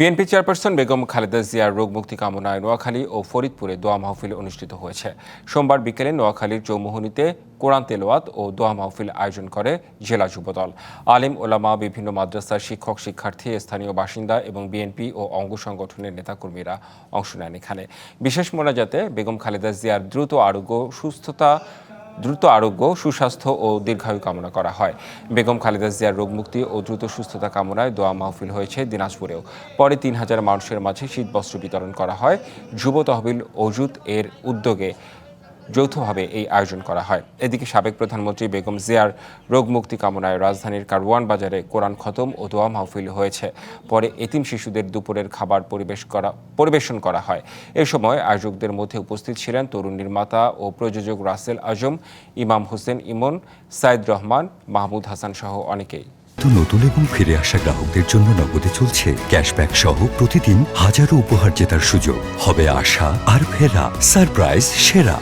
BNP chairperson Begum Khaleda জিয়ার রোগ মুক্তি কামনায় নোয়াখালী ও ফরিদপুরে দোয়া মাহফিল অনুষ্ঠিত হয়েছে। সোমবার বিকেলে নোয়াখালীর চৌমুহনীতে কোরআন তেলাওয়াত ও দোয়া মাহফিল আয়োজন করে জেলা যুবদল। আলিম ওলামা, বিভিন্ন মাদ্রাসার শিক্ষক শিক্ষার্থী, স্থানীয় বাসিন্দা এবং বিএনপি ও অঙ্গ সংগঠনের নেতাকর্মীরা অংশ নেন। এখানে বিশেষ মোনাজাতে বেগম খালেদা জিয়ার দ্রুত আরোগ্য, সুস্বাস্থ্য ও দীর্ঘায়ু কামনা করা হয়। বেগম খালেদা জিয়ার রোগমুক্তি ও দ্রুত সুস্থতা কামনায় দোয়া মাহফিল হয়েছে দিনাজপুরেও। পরে ৩,০০০ মানুষের মাঝে শীতবস্ত্র বিতরণ করা হয়। যুব তহবিল অজুত এর উদ্যোগে যৌথভাবে এই আয়োজন করা হয়। এদিকে সাবেক প্রধানমন্ত্রী বেগম জিয়ার রোগমুক্তি কামনায় রাজধানীর কারওয়ান বাজারে কোরআন খতম ও দোয়া মাহফিল হয়েছে। পরে এতিম শিশুদের দুপুরের খাবার পরিবেশন করা হয়। এ সময় আয়োজকদের মধ্যে উপস্থিত ছিলেন তরুণ নির্মাতা ও প্রযোজক রাসেল আজম, ইমাম হোসেন ইমন, সাইদ রহমান, মাহমুদ হাসান সহ অনেকেই। নতুন এবং ফিরে আসা গ্রাহকদের জন্য নগদে চলছে ক্যাশব্যাক সহ প্রতিদিন হাজারো উপহার জেতার সুযোগ। হবে আশা আর ফেরা, সারপ্রাইজ সেরা।